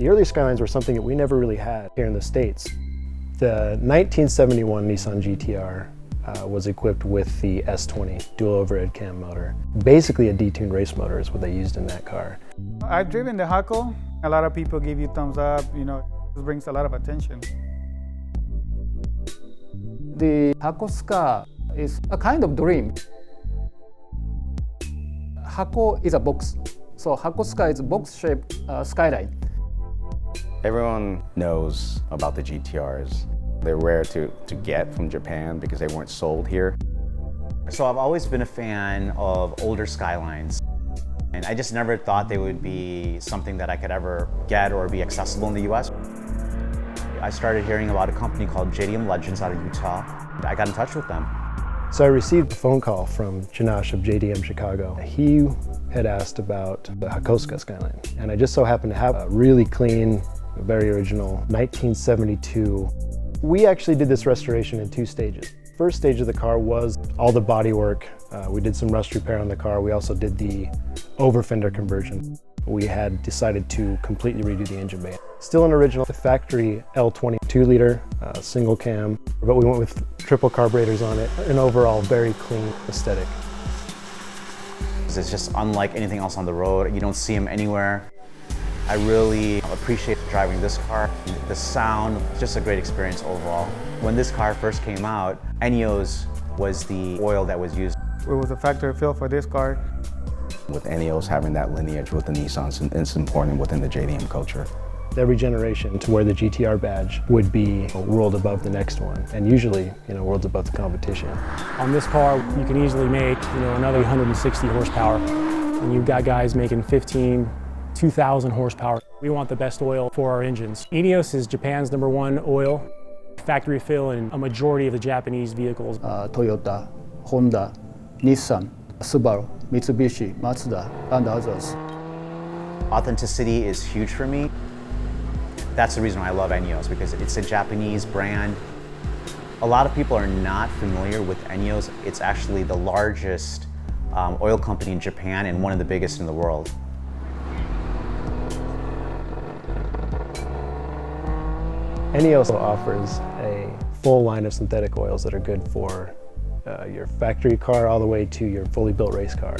The early Skylines were something that we never really had here in the States. The 1971 Nissan GT-R was equipped with the S20 dual overhead cam motor. Basically a detuned race motor is what they used in that car. I've driven the Hako. A lot of people give you thumbs up, you know, it brings a lot of attention. The Hakosuka is a kind of dream. Hako is a box, so Hakosuka is a box-shaped Skyline. Everyone knows about the GT-Rs. They're rare to get from Japan because they weren't sold here. So I've always been a fan of older Skylines. And I just never thought they would be something that I could ever get or be accessible in the US. I started hearing about a company called JDM Legends out of Utah. I got in touch with them. So I received a phone call from Ginash of JDM Chicago. He had asked about the Hakosuka Skyline. And I just so happened to have a really clean, very original 1972. We actually did this restoration in 2 stages. First stage of the car was all the bodywork. We did some rust repair on the car. We also did the over fender conversion. We had decided to completely redo the engine bay. Still an original, the factory L20 2-liter single cam, but we went with triple carburetors on it. An overall very clean aesthetic. It's just unlike anything else on the road. You don't see them anywhere. I really appreciate driving this car. The sound, just a great experience overall. When this car first came out, ENEOS was the oil that was used. It was a factory fill for this car. With ENEOS having that lineage with the Nissans, it's important within the JDM culture. Every generation to wear the GT-R badge would be a world above the next one, and usually, worlds above the competition. On this car, you can easily make, another 160 horsepower, and you've got guys making 2,000 horsepower. We want the best oil for our engines. ENEOS is Japan's #1 oil, factory fill in a majority of the Japanese vehicles. Toyota, Honda, Nissan, Subaru, Mitsubishi, Mazda, and others. Authenticity is huge for me. That's the reason why I love ENEOS, because it's a Japanese brand. A lot of people are not familiar with ENEOS. It's actually the largest oil company in Japan and one of the biggest in the world. ENEOS offers a full line of synthetic oils that are good for your factory car all the way to your fully built race car.